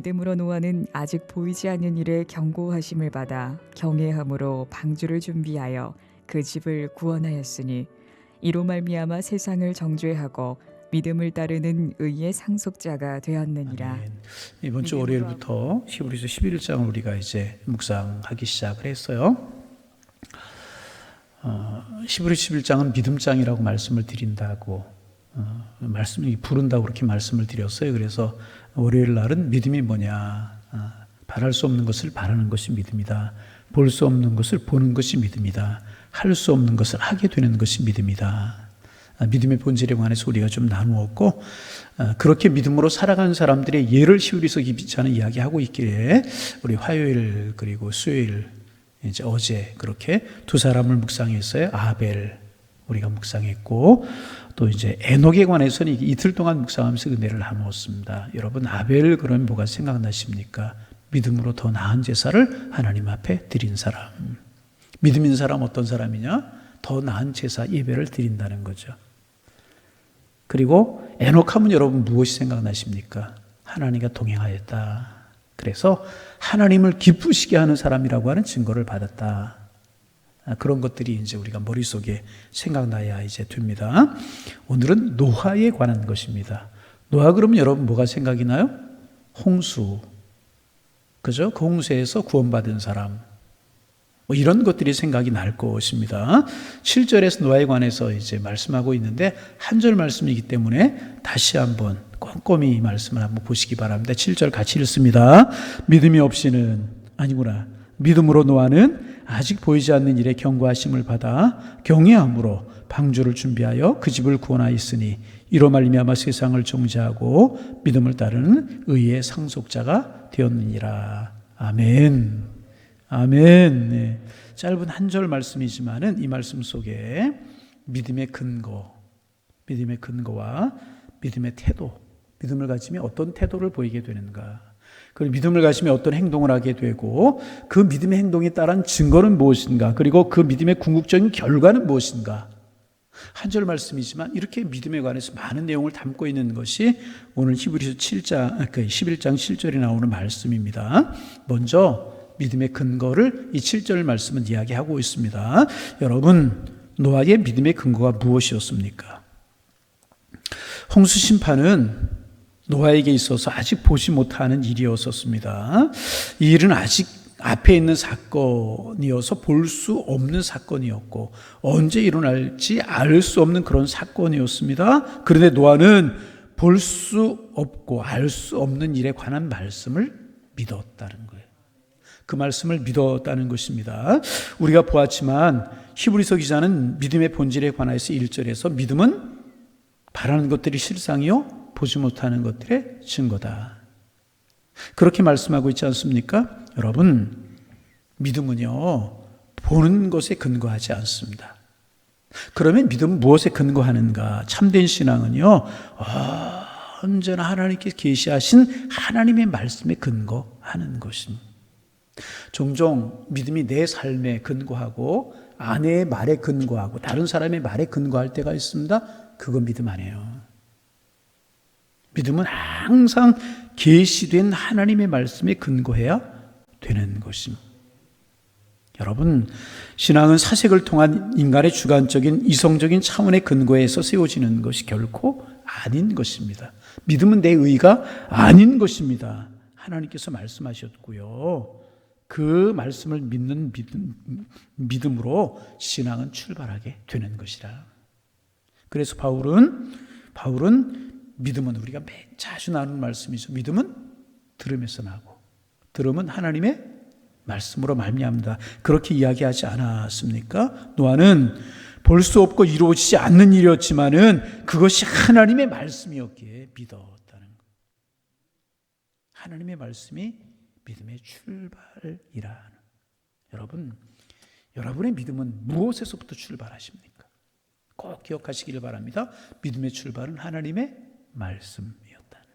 믿음으로 노아는 아직 보이지 않는 일에 경고하심을 받아 경외함으로 방주를 준비하여 그 집을 구원하였으니 이로 말미암아 세상을 정죄하고 믿음을 따르는 의의 상속자가 되었느니라. 아멘. 이번 주 월요일부터 히브리서 11장을 우리가 이제 묵상하기 시작을 했어요. 히브리서 11장은 믿음장이라고 말씀을 드린다고 말씀이 부른다고 그렇게 말씀을 드렸어요. 그래서 월요일 날은 믿음이 뭐냐? 바랄 수 없는 것을 바라는 것이 믿음이다. 볼 수 없는 것을 보는 것이 믿음이다. 할 수 없는 것을 하게 되는 것이 믿음이다. 믿음의 본질에 관해서 우리가 좀 나누었고, 그렇게 믿음으로 살아가는 사람들의 예를 히브리서 기자는 이야기하고 있기에 우리 화요일 그리고 수요일 이제 어제 그렇게 두 사람을 묵상했어요. 아벨 우리가 묵상했고, 또 이제 에녹에 관해서는 이틀 동안 묵상하면서 은혜를 나누었습니다. 여러분, 아벨 그러면 뭐가 생각나십니까? 믿음으로 더 나은 제사를 하나님 앞에 드린 사람. 믿음 있는 사람 어떤 사람이냐? 더 나은 제사 예배를 드린다는 거죠. 그리고 에녹하면 여러분 무엇이 생각나십니까? 하나님과 동행하였다. 그래서 하나님을 기쁘시게 하는 사람이라고 하는 증거를 받았다. 그런 것들이 이제 우리가 머릿속에 생각나야 이제 됩니다. 오늘은 노아에 관한 것입니다. 노아 그러면 여러분 뭐가 생각이 나요? 홍수. 그죠? 그 홍수에서 구원받은 사람. 뭐 이런 것들이 생각이 날 것입니다. 7절에서 노아에 관해서 이제 말씀하고 있는데 한 절 말씀이기 때문에 다시 한번 꼼꼼히 이 말씀을 한번 보시기 바랍니다. 7절 같이 읽습니다. 믿음이 없이는 아니구나. 믿음으로 노아는 아직 보이지 않는 일에 경고하심을 받아 경외함으로 방주를 준비하여 그 집을 구원하였으니 이로 말미암아 세상을 정죄하고 믿음을 따르는 의의 상속자가 되었느니라. 아멘. 아멘. 네. 짧은 한 절 말씀이지만은 이 말씀 속에 믿음의 근거와 믿음의 태도, 믿음을 가지면 어떤 태도를 보이게 되는가, 그리고 믿음을 가지면 어떤 행동을 하게 되고 그 믿음의 행동에 따른 증거는 무엇인가, 그리고 그 믿음의 궁극적인 결과는 무엇인가. 한 절 말씀이지만 이렇게 믿음에 관해서 많은 내용을 담고 있는 것이 오늘 히브리서 11장 7절에 나오는 말씀입니다. 먼저 믿음의 근거를 이 7절 말씀은 이야기하고 있습니다. 여러분, 노아의 믿음의 근거가 무엇이었습니까? 홍수 심판은 노아에게 있어서 아직 보지 못하는 일이었습니다. 이 일은 아직 앞에 있는 사건이어서 볼 수 없는 사건이었고 언제 일어날지 알 수 없는 그런 사건이었습니다. 그런데 노아는 볼 수 없고 알 수 없는 일에 관한 말씀을 믿었다는 거예요. 그 말씀을 믿었다는 것입니다. 우리가 보았지만 히브리서 기자는 믿음의 본질에 관해서 1절에서 믿음은 바라는 것들이 실상이요 보지 못하는 것들의 증거다. 그렇게 말씀하고 있지 않습니까? 여러분, 믿음은요 보는 것에 근거하지 않습니다. 그러면 믿음은 무엇에 근거하는가? 참된 신앙은요 언제나 하나님께 계시하신 하나님의 말씀에 근거하는 것입니다. 종종 믿음이 내 삶에 근거하고 아내의 말에 근거하고 다른 사람의 말에 근거할 때가 있습니다. 그건 믿음 아니에요. 믿음은 항상 계시된 하나님의 말씀에 근거해야 되는 것입니다. 여러분, 신앙은 사색을 통한 인간의 주관적인 이성적인 차원의 근거에서 세워지는 것이 결코 아닌 것입니다. 믿음은 내 의가 아닌 것입니다. 하나님께서 말씀하셨고요. 그 말씀을 믿는 믿음으로 신앙은 출발하게 되는 것이라. 그래서 바울은 믿음은 우리가 자주 나누는 말씀이죠. 믿음은 들음에서 나고 들음은 하나님의 말씀으로 말미암다. 그렇게 이야기하지 않았습니까? 노아는 볼 수 없고 이루어지지 않는 일이었지만은 그것이 하나님의 말씀이었기에 믿었다는 것. 하나님의 말씀이 믿음의 출발이라는. 여러분, 여러분의 믿음은 무엇에서부터 출발하십니까? 꼭 기억하시기를 바랍니다. 믿음의 출발은 하나님의 말씀이었다는.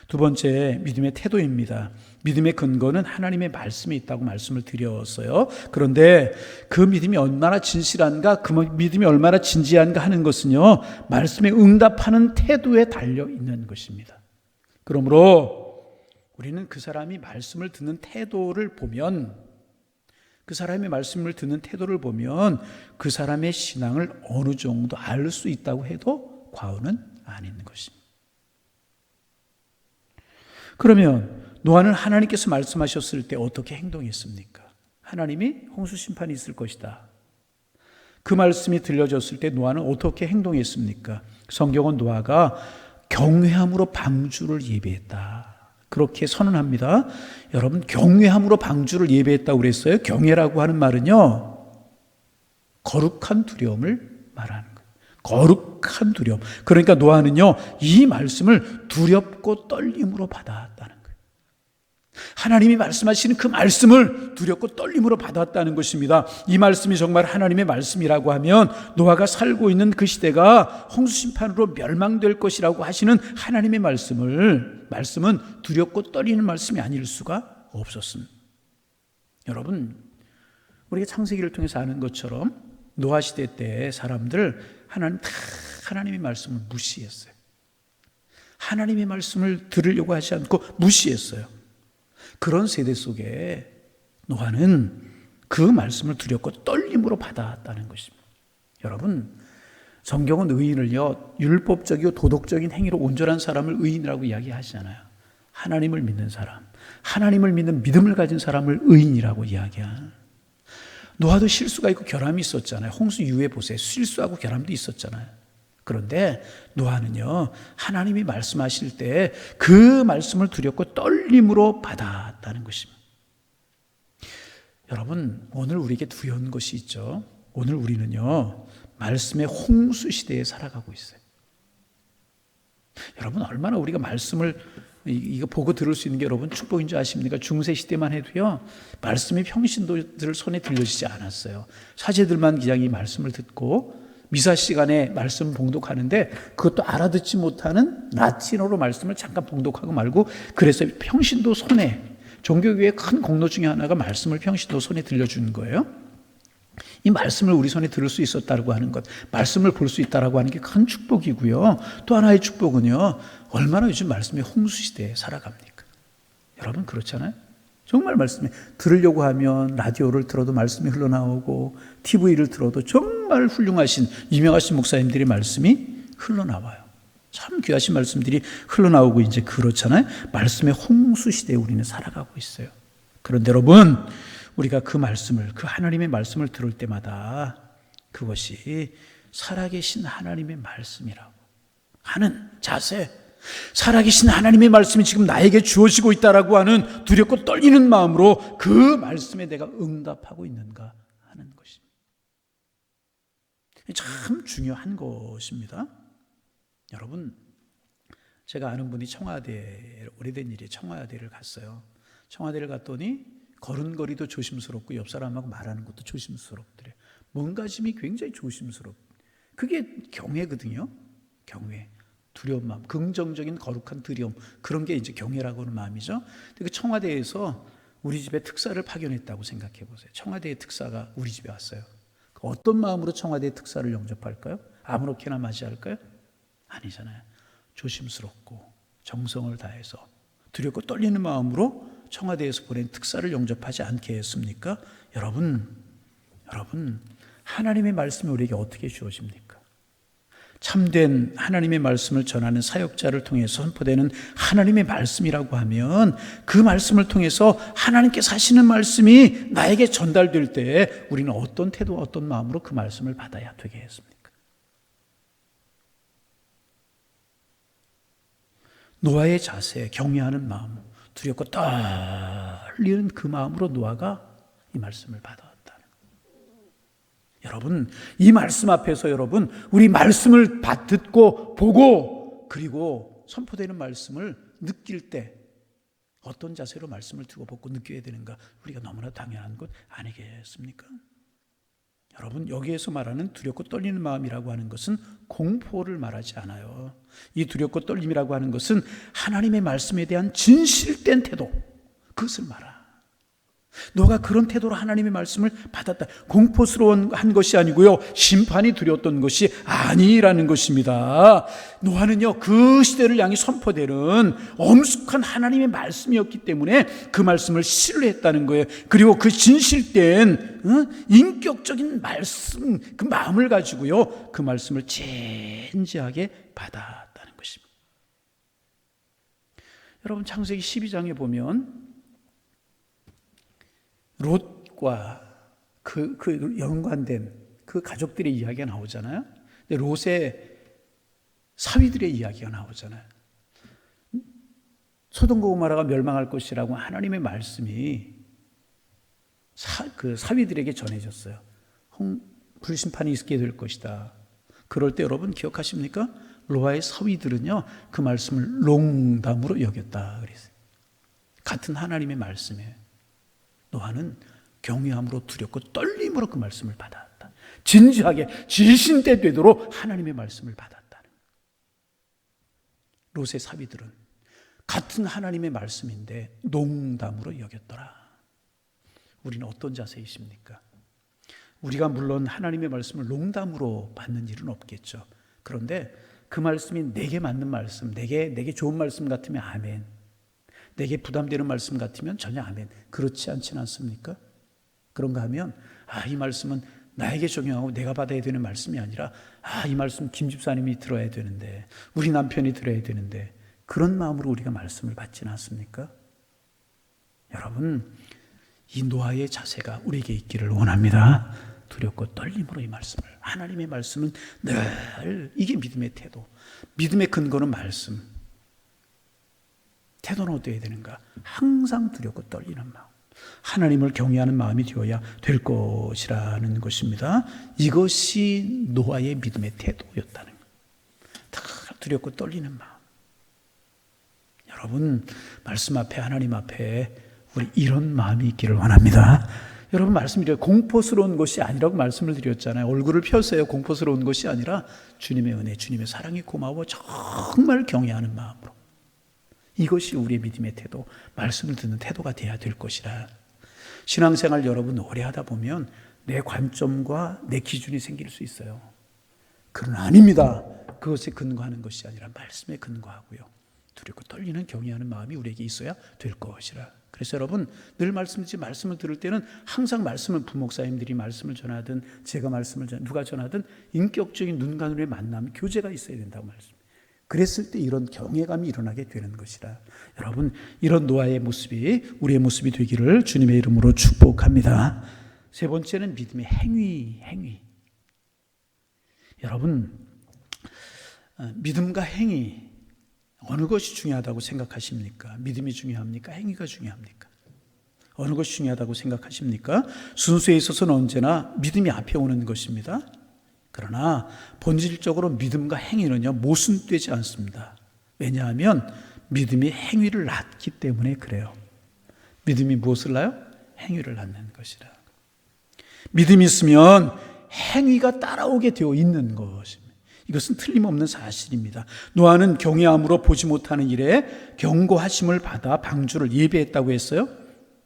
두 번째, 믿음의 태도입니다. 믿음의 근거는 하나님의 말씀에 있다고 말씀을 드렸어요. 그런데 그 믿음이 얼마나 진실한가, 그 믿음이 얼마나 진지한가 하는 것은요, 말씀에 응답하는 태도에 달려 있는 것입니다. 그러므로 우리는 그 사람이 말씀을 듣는 태도를 보면, 그 사람의 말씀을 듣는 태도를 보면 그 사람의 신앙을 어느 정도 알 수 있다고 해도 과언은 아닌 것입니다. 그러면 노아는 하나님께서 말씀하셨을 때 어떻게 행동했습니까? 하나님이 홍수 심판이 있을 것이다. 그 말씀이 들려졌을 때 노아는 어떻게 행동했습니까? 성경은 노아가 경외함으로 방주를 예배했다, 그렇게 선언합니다. 여러분, 경외함으로 방주를 예배했다고 그랬어요. 경외라고 하는 말은요, 거룩한 두려움을 말하는 거예요. 거룩한 두려움. 그러니까 노아는요, 이 말씀을 두렵고 떨림으로 받아왔다는 거예요. 하나님이 말씀하시는 그 말씀을 두렵고 떨림으로 받았다는 것입니다. 이 말씀이 정말 하나님의 말씀이라고 하면 노아가 살고 있는 그 시대가 홍수 심판으로 멸망될 것이라고 하시는 하나님의 말씀은 두렵고 떨리는 말씀이 아닐 수가 없었습니다. 여러분, 우리가 창세기를 통해서 아는 것처럼 노아 시대 때 사람들 하나님의 말씀을 무시했어요. 하나님의 말씀을 들으려고 하지 않고 무시했어요. 그런 세대 속에 노아는 그 말씀을 두렵고 떨림으로 받아왔다는 것입니다. 여러분, 성경은 의인을요, 율법적이고 도덕적인 행위로 온전한 사람을 의인이라고 이야기하시잖아요. 하나님을 믿는 사람, 하나님을 믿는 믿음을 가진 사람을 의인이라고 이야기한. 노아도 실수가 있고 결함이 있었잖아요. 홍수 이후에 보세요. 실수하고 결함도 있었잖아요. 그런데 노아는요, 하나님이 말씀하실 때 그 말씀을 두렵고 떨림으로 받았다는 것입니다. 여러분, 오늘 우리에게 두려운 것이 있죠. 오늘 우리는요, 말씀의 홍수 시대에 살아가고 있어요. 여러분, 얼마나 우리가 말씀을 이거 보고 들을 수 있는 게 여러분 축복인 줄 아십니까? 중세 시대만 해도요, 말씀이 평신도들 손에 들려지지 않았어요. 사제들만 그냥 이 말씀을 듣고 미사 시간에 말씀 봉독하는데 그것도 알아듣지 못하는 라틴어로 말씀을 잠깐 봉독하고 말고, 그래서 평신도 손에, 종교교회의 큰 공로 중에 하나가 말씀을 평신도 손에 들려주는 거예요. 이 말씀을 우리 손에 들을 수 있었다고 하는 것, 말씀을 볼 수 있다고 하는 게 큰 축복이고요. 또 하나의 축복은요, 얼마나 요즘 말씀의 홍수 시대에 살아갑니까? 여러분, 그렇잖아요? 정말 말씀이 들으려고 하면 라디오를 들어도 말씀이 흘러나오고 TV를 들어도 정말 훌륭하신 유명하신 목사님들의 말씀이 흘러나와요. 참 귀하신 말씀들이 흘러나오고 이제 그렇잖아요. 말씀의 홍수 시대에 우리는 살아가고 있어요. 그런데 여러분, 우리가 그 말씀을, 그 하나님의 말씀을 들을 때마다 그것이 살아계신 하나님의 말씀이라고 하는 자세, 살아계신 하나님의 말씀이 지금 나에게 주어지고 있다라고 하는 두렵고 떨리는 마음으로 그 말씀에 내가 응답하고 있는가 하는 것입니다. 참 중요한 것입니다. 여러분, 제가 아는 분이 청와대, 오래된 일이에요. 청와대를 갔어요. 청와대를 갔더니 걸음걸이도 조심스럽고 옆 사람하고 말하는 것도 조심스럽더래요. 몸가짐이 굉장히 조심스럽고, 그게 경외거든요. 경외. 두려운 마음, 긍정적인 거룩한 두려움, 그런 게 이제 경외라고 하는 마음이죠. 그 청와대에서 우리 집에 특사를 파견했다고 생각해 보세요. 청와대의 특사가 우리 집에 왔어요. 어떤 마음으로 청와대의 특사를 영접할까요? 아무렇게나 맞이할까요? 아니잖아요. 조심스럽고 정성을 다해서 두렵고 떨리는 마음으로 청와대에서 보낸 특사를 영접하지 않게 했습니까? 여러분, 하나님의 말씀이 우리에게 어떻게 주어집니까? 참된 하나님의 말씀을 전하는 사역자를 통해서 선포되는 하나님의 말씀이라고 하면, 그 말씀을 통해서 하나님께서 하시는 말씀이 나에게 전달될 때 우리는 어떤 태도와 어떤 마음으로 그 말씀을 받아야 되겠습니까? 노아의 자세, 경외하는 마음, 두렵고 떨리는 그 마음으로 노아가 이 말씀을 받아. 여러분, 이 말씀 앞에서 여러분, 우리 말씀을 듣고 보고 그리고 선포되는 말씀을 느낄 때 어떤 자세로 말씀을 두고 보고 느껴야 되는가, 우리가 너무나 당연한 것 아니겠습니까? 여러분, 여기에서 말하는 두렵고 떨리는 마음이라고 하는 것은 공포를 말하지 않아요. 이 두렵고 떨림이라고 하는 것은 하나님의 말씀에 대한 진실된 태도, 그것을 말합니다. 노아가 그런 태도로 하나님의 말씀을 받았다. 공포스러운 한 것이 아니고요, 심판이 두려웠던 것이 아니라는 것입니다. 노아는요, 그 시대를 향해 선포되는 엄숙한 하나님의 말씀이었기 때문에 그 말씀을 신뢰했다는 거예요. 그리고 그 진실된 인격적인 말씀, 그 마음을 가지고요, 그 말씀을 진지하게 받았다는 것입니다. 여러분, 창세기 12장에 보면 롯과 그 연관된 그 가족들의 이야기가 나오잖아요. 근데 롯의 사위들의 이야기가 나오잖아요. 소돔과 고모라가 멸망할 것이라고 하나님의 말씀이 그 사위들에게 전해졌어요. 불심판이 있게 될 것이다. 그럴 때 여러분 기억하십니까? 노아의 사위들은요, 그 말씀을 농담으로 여겼다 그랬어요. 같은 하나님의 말씀에 노아는 경외함으로 두렵고 떨림으로 그 말씀을 받았다. 진지하게 질신대 되도록 하나님의 말씀을 받았다는. 롯의 사위들은 같은 하나님의 말씀인데 농담으로 여겼더라. 우리는 어떤 자세이십니까? 우리가 물론 하나님의 말씀을 농담으로 받는 일은 없겠죠. 그런데 그 말씀이 내게 맞는 말씀, 내게 좋은 말씀 같으면 아멘, 내게 부담되는 말씀 같으면 전혀 아멘. 그렇지 않지는 않습니까? 그런가 하면 이 말씀은 나에게 적용하고 내가 받아야 되는 말씀이 아니라 이 말씀 김 집사님이 들어야 되는데, 우리 남편이 들어야 되는데, 그런 마음으로 우리가 말씀을 받지는 않습니까? 여러분, 이 노아의 자세가 우리에게 있기를 원합니다. 두렵고 떨림으로 이 말씀을, 하나님의 말씀은 늘, 이게 믿음의 태도, 믿음의 근거는 말씀. 태도는 어떻게 되는가? 항상 두렵고 떨리는 마음, 하나님을 경외하는 마음이 되어야 될 것이라는 것입니다. 이것이 노아의 믿음의 태도였다는 것. 다 두렵고 떨리는 마음. 여러분, 말씀 앞에, 하나님 앞에 우리 이런 마음이 있기를 원합니다. 여러분, 말씀드려요. 공포스러운 것이 아니라고 말씀을 드렸잖아요. 얼굴을 펴세요. 공포스러운 것이 아니라 주님의 은혜, 주님의 사랑이 고마워 정말 경외하는 마음으로. 이것이 우리의 믿음의 태도, 말씀을 듣는 태도가 되어야 될 것이라. 신앙생활 여러분 오래 하다 보면 내 관점과 내 기준이 생길 수 있어요. 그러나 아닙니다. 그것에 근거하는 것이 아니라 말씀에 근거하고요, 두렵고 떨리는 경외하는 마음이 우리에게 있어야 될 것이라. 그래서 여러분, 늘 말씀을 들을 때는 항상 말씀을, 부목사님들이 말씀을 전하든 제가 말씀을 누가 전하든 인격적인 눈과 눈의 만남, 교제가 있어야 된다고 말씀. 그랬을 때 이런 경외감이 일어나게 되는 것이라. 여러분, 이런 노아의 모습이 우리의 모습이 되기를 주님의 이름으로 축복합니다. 세 번째는 믿음의 행위. 여러분, 믿음과 행위, 어느 것이 중요하다고 생각하십니까? 믿음이 중요합니까? 행위가 중요합니까? 어느 것이 중요하다고 생각하십니까? 순수에 있어서는 언제나 믿음이 앞에 오는 것입니다. 그러나 본질적으로 믿음과 행위는요, 모순되지 않습니다. 왜냐하면 믿음이 행위를 낳기 때문에 그래요. 믿음이 무엇을 낳아요? 행위를 낳는 것이라. 믿음이 있으면 행위가 따라오게 되어 있는 것입니다. 이것은 틀림없는 사실입니다. 노아는 경외함으로 보지 못하는 일에 경고하심을 받아 방주를 예배했다고 했어요.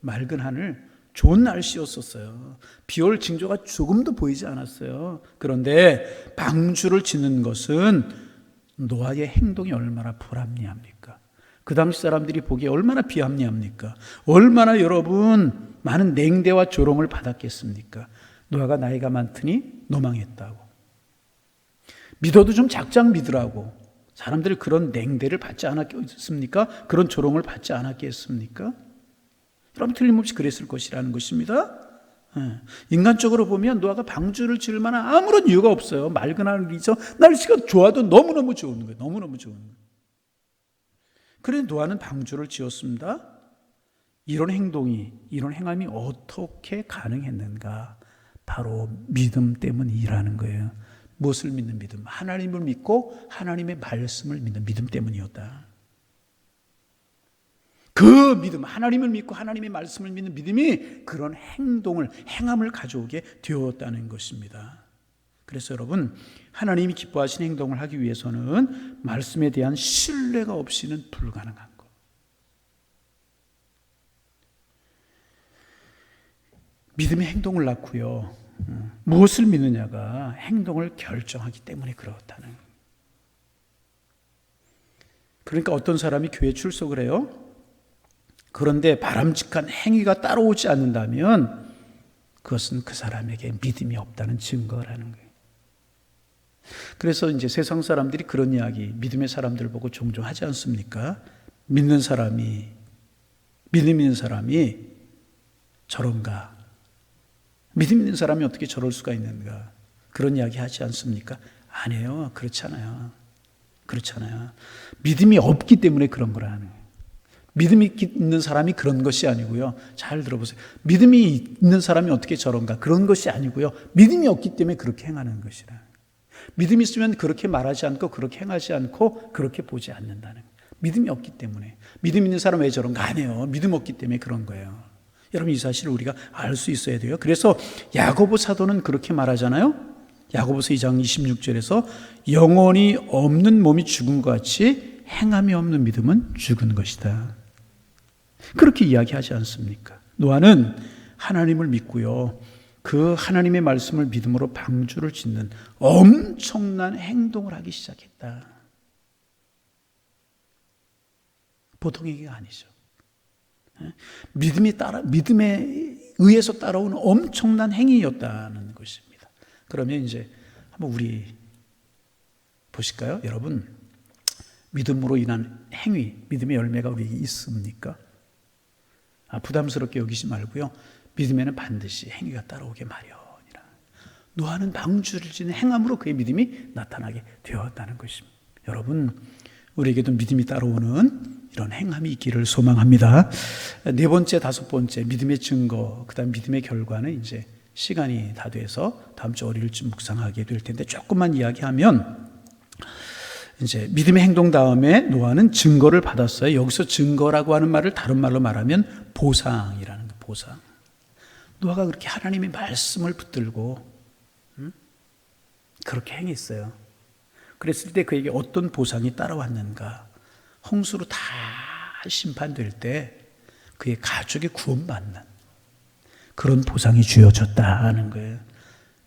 맑은 하늘, 좋은 날씨였었어요. 비올 징조가 조금도 보이지 않았어요. 그런데 방주를 짓는 것은 노아의 행동이 얼마나 불합리합니까? 그 당시 사람들이 보기에 얼마나 비합리합니까? 얼마나 여러분 많은 냉대와 조롱을 받았겠습니까? 노아가 나이가 많더니 노망했다고, 믿어도 좀 작작 믿으라고 사람들이 그런 냉대를 받지 않았겠습니까? 그런 조롱을 받지 않았겠습니까? 여러분, 틀림없이 그랬을 것이라는 것입니다. 인간적으로 보면 노아가 방주를 지을 만한 아무런 이유가 없어요. 맑은 하늘이죠. 날씨가 좋아도 너무너무 좋은 거예요. 너무너무 좋은 거예요. 그래 노아는 방주를 지었습니다. 이런 행동이, 이런 행함이 어떻게 가능했는가? 바로 믿음 때문이라는 거예요. 무엇을 믿는 믿음? 하나님을 믿고 하나님의 말씀을 믿는 믿음 때문이었다. 그 믿음, 하나님을 믿고 하나님의 말씀을 믿는 믿음이 그런 행함을 가져오게 되었다는 것입니다. 그래서 여러분, 하나님이 기뻐하시는 행동을 하기 위해서는 말씀에 대한 신뢰가 없이는 불가능한 것. 믿음의 행동을 낳고요. 무엇을 믿느냐가 행동을 결정하기 때문에 그렇다는. 그러니까 어떤 사람이 교회 출석을 해요. 그런데 바람직한 행위가 따라오지 않는다면 그것은 그 사람에게 믿음이 없다는 증거라는 거예요. 그래서 이제 세상 사람들이 그런 이야기, 믿음의 사람들 보고 종종 하지 않습니까? 믿는 사람이, 믿음 있는 사람이 저런가? 믿음 있는 사람이 어떻게 저럴 수가 있는가? 그런 이야기 하지 않습니까? 아니에요. 그렇잖아요. 그렇잖아요. 믿음이 없기 때문에 그런 거라는 거예요. 믿음이 있는 사람이 그런 것이 아니고요. 잘 들어보세요. 믿음이 있는 사람이 어떻게 저런가? 그런 것이 아니고요. 믿음이 없기 때문에 그렇게 행하는 것이라. 믿음이 있으면 그렇게 말하지 않고 그렇게 행하지 않고 그렇게 보지 않는다는 거예요. 믿음이 없기 때문에. 믿음 있는 사람 왜 저런가? 아니에요. 믿음 없기 때문에 그런 거예요. 여러분 이 사실을 우리가 알 수 있어야 돼요. 그래서 야고보 사도는 그렇게 말하잖아요. 야고보서 2장 26절에서 영혼이 없는 몸이 죽은 것 같이 행함이 없는 믿음은 죽은 것이다. 그렇게 이야기하지 않습니까? 노아는 하나님을 믿고요. 그 하나님의 말씀을 믿음으로 방주를 짓는 엄청난 행동을 하기 시작했다. 보통 얘기가 아니죠. 믿음에 의해서 따라오는 엄청난 행위였다는 것입니다. 그러면 이제 한번 우리 보실까요? 여러분, 믿음으로 인한 행위, 믿음의 열매가 우리에게 있습니까? 부담스럽게 여기지 말고요. 믿음에는 반드시 행위가 따라오게 마련이라. 노아는 방주를 짓는 행함으로 그의 믿음이 나타나게 되었다는 것입니다. 여러분, 우리에게도 믿음이 따라오는 이런 행함이 있기를 소망합니다. 네 번째, 다섯 번째, 믿음의 증거, 그 다음 믿음의 결과는 이제 시간이 다 돼서 다음 주 월요일쯤 묵상하게 될 텐데 조금만 이야기하면 이제 믿음의 행동 다음에 노아는 증거를 받았어요. 여기서 증거라고 하는 말을 다른 말로 말하면 보상이라는 거, 보상. 노아가 그렇게 하나님의 말씀을 붙들고 그렇게 행했어요. 그랬을 때 그에게 어떤 보상이 따라왔는가? 홍수로 다 심판될 때 그의 가족이 구원받는 그런 보상이 주어졌다는 거예요.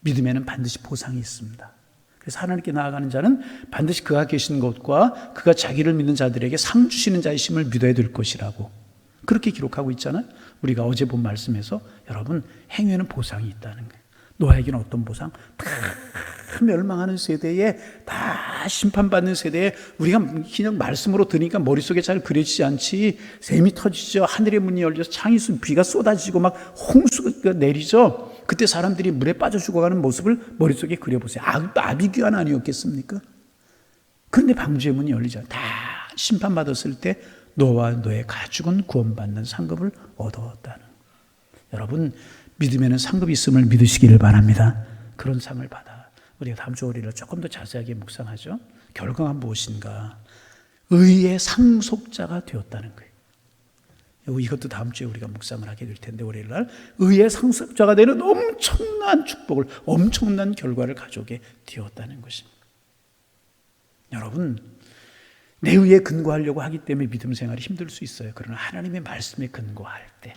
믿음에는 반드시 보상이 있습니다. 그래서 하나님께 나아가는 자는 반드시 그가 계신 것과 그가 자기를 믿는 자들에게 상 주시는 자이심을 믿어야 될 것이라고 그렇게 기록하고 있잖아요. 우리가 어제 본 말씀에서 여러분 행위에는 보상이 있다는 거예요. 노아에게는 어떤 보상? 다 멸망하는 세대에 다 심판받는 세대에 우리가 그냥 말씀으로 들으니까 머릿속에 잘 그려지지 않지. 샘이 터지죠. 하늘의 문이 열려서 창이 비가 쏟아지고 막 홍수가 내리죠. 그때 사람들이 물에 빠져 죽어가는 모습을 머릿속에 그려보세요. 아비규환 아니었겠습니까? 그런데 방주의 문이 열리죠. 다 심판받았을 때 노아와 너의 가축은 구원받는 상급을 얻었다는. 여러분 믿음에는 상급이 있음을 믿으시기를 바랍니다. 그런 상을 받아 우리가 다음 주 월요일에 조금 더 자세하게 묵상하죠. 결과가 무엇인가? 의의 상속자가 되었다는 거예요. 이것도 다음 주에 우리가 묵상을 하게 될 텐데 월요일 날 의의 상속자가 되는 엄청난 축복을, 엄청난 결과를 가져오게 되었다는 것입니다. 여러분 내 의에 근거하려고 하기 때문에 믿음 생활이 힘들 수 있어요. 그러나 하나님의 말씀에 근거할 때,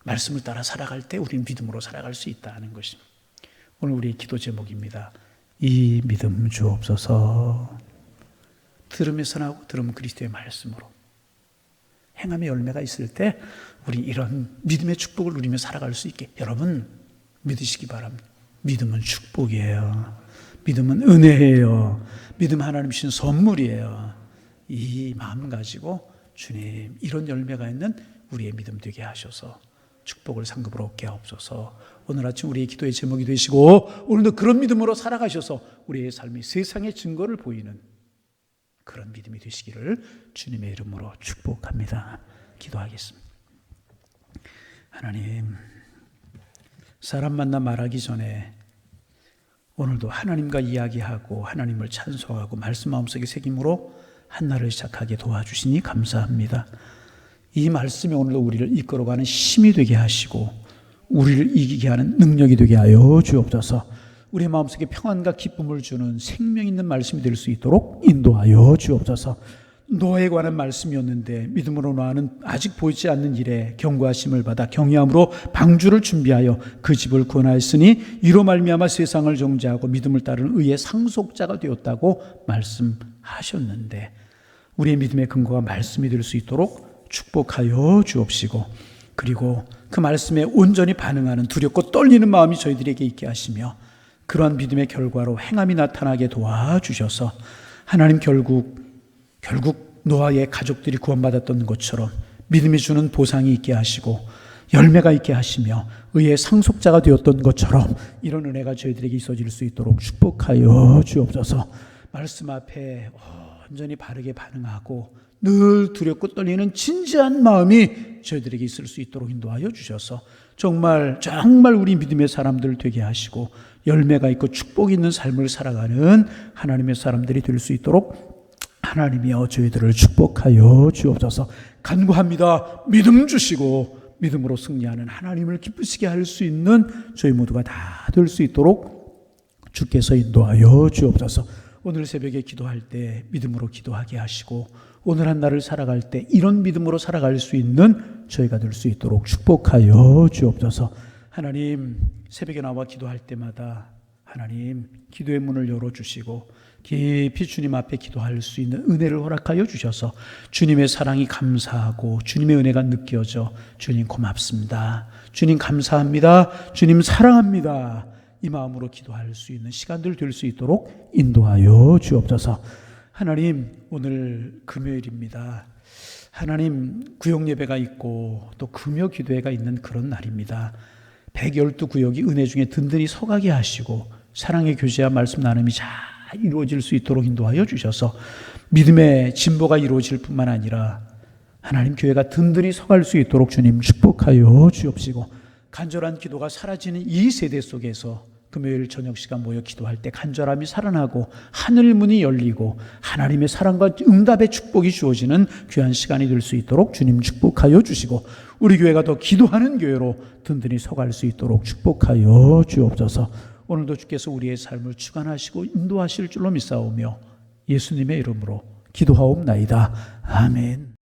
말씀을 따라 살아갈 때 우리는 믿음으로 살아갈 수 있다는 것입니다. 오늘 우리의 기도 제목입니다. 이 믿음 주옵소서. 들으면 선하고 들으면 그리스도의 말씀으로 행함의 열매가 있을 때 우리 이런 믿음의 축복을 누리며 살아갈 수 있게 여러분 믿으시기 바랍니다. 믿음은 축복이에요. 믿음은 은혜예요. 믿음 하나님 주신 선물이에요. 이 마음 가지고 주님 이런 열매가 있는 우리의 믿음 되게 하셔서 축복을 상급으로 얻게 하옵소서. 오늘 아침 우리의 기도의 제목이 되시고 오늘도 그런 믿음으로 살아가셔서 우리의 삶이 세상의 증거를 보이는 그런 믿음이 되시기를 주님의 이름으로 축복합니다. 기도하겠습니다. 하나님, 사람 만나 말하기 전에 오늘도 하나님과 이야기하고 하나님을 찬송하고 말씀 마음속에 새김으로 한날을 시작하게 도와주시니 감사합니다. 이 말씀이 오늘도 우리를 이끌어가는 힘이 되게 하시고 우리를 이기게 하는 능력이 되게 하여 주옵소서. 우리의 마음속에 평안과 기쁨을 주는 생명 있는 말씀이 될 수 있도록 인도하여 주옵소서. 노아에 관한 말씀이었는데 믿음으로 노아는 아직 보이지 않는 일에 경고하심을 받아 경외함으로 방주를 준비하여 그 집을 구원하였으니 이로 말미암아 세상을 정죄하고 믿음을 따르는 의의 상속자가 되었다고 말씀하셨는데, 우리의 믿음의 근거가 말씀이 될 수 있도록 축복하여 주옵시고, 그리고 그 말씀에 온전히 반응하는 두렵고 떨리는 마음이 저희들에게 있게 하시며, 그러한 믿음의 결과로 행함이 나타나게 도와주셔서 하나님 결국 노아의 가족들이 구원받았던 것처럼 믿음이 주는 보상이 있게 하시고 열매가 있게 하시며 의의 상속자가 되었던 것처럼 이런 은혜가 저희들에게 있어질 수 있도록 축복하여 주옵소서. 말씀 앞에 완전히 바르게 반응하고 늘 두렵고 떨리는 진지한 마음이 저희들에게 있을 수 있도록 인도하여 주셔서 정말 우리 믿음의 사람들 되게 하시고 열매가 있고 축복이 있는 삶을 살아가는 하나님의 사람들이 될 수 있도록 하나님이여 저희들을 축복하여 주옵소서. 간구합니다. 믿음 주시고 믿음으로 승리하는 하나님을 기쁘시게 할 수 있는 저희 모두가 다 될 수 있도록 주께서 인도하여 주옵소서. 오늘 새벽에 기도할 때 믿음으로 기도하게 하시고 오늘 한 날을 살아갈 때 이런 믿음으로 살아갈 수 있는 저희가 될 수 있도록 축복하여 주옵소서. 하나님, 새벽에 나와 기도할 때마다 하나님 기도의 문을 열어주시고 깊이 주님 앞에 기도할 수 있는 은혜를 허락하여 주셔서 주님의 사랑이 감사하고 주님의 은혜가 느껴져 주님 고맙습니다, 주님 감사합니다, 주님 사랑합니다, 이 마음으로 기도할 수 있는 시간들 될 수 있도록 인도하여 주옵소서. 하나님, 오늘 금요일입니다. 하나님, 구역 예배가 있고 또 금요 기도회가 있는 그런 날입니다. 112구역이 은혜 중에 든든히 서가게 하시고 사랑의 교제와 말씀 나눔이 잘 이루어질 수 있도록 인도하여 주셔서 믿음의 진보가 이루어질 뿐만 아니라 하나님 교회가 든든히 서갈 수 있도록 주님 축복하여 주옵시고, 간절한 기도가 사라지는 이 세대 속에서 금요일 저녁 시간 모여 기도할 때 간절함이 살아나고 하늘 문이 열리고 하나님의 사랑과 응답의 축복이 주어지는 귀한 시간이 될 수 있도록 주님 축복하여 주시고, 우리 교회가 더 기도하는 교회로 든든히 서갈 수 있도록 축복하여 주옵소서. 오늘도 주께서 우리의 삶을 주관하시고 인도하실 줄로 믿사오며 예수님의 이름으로 기도하옵나이다. 아멘.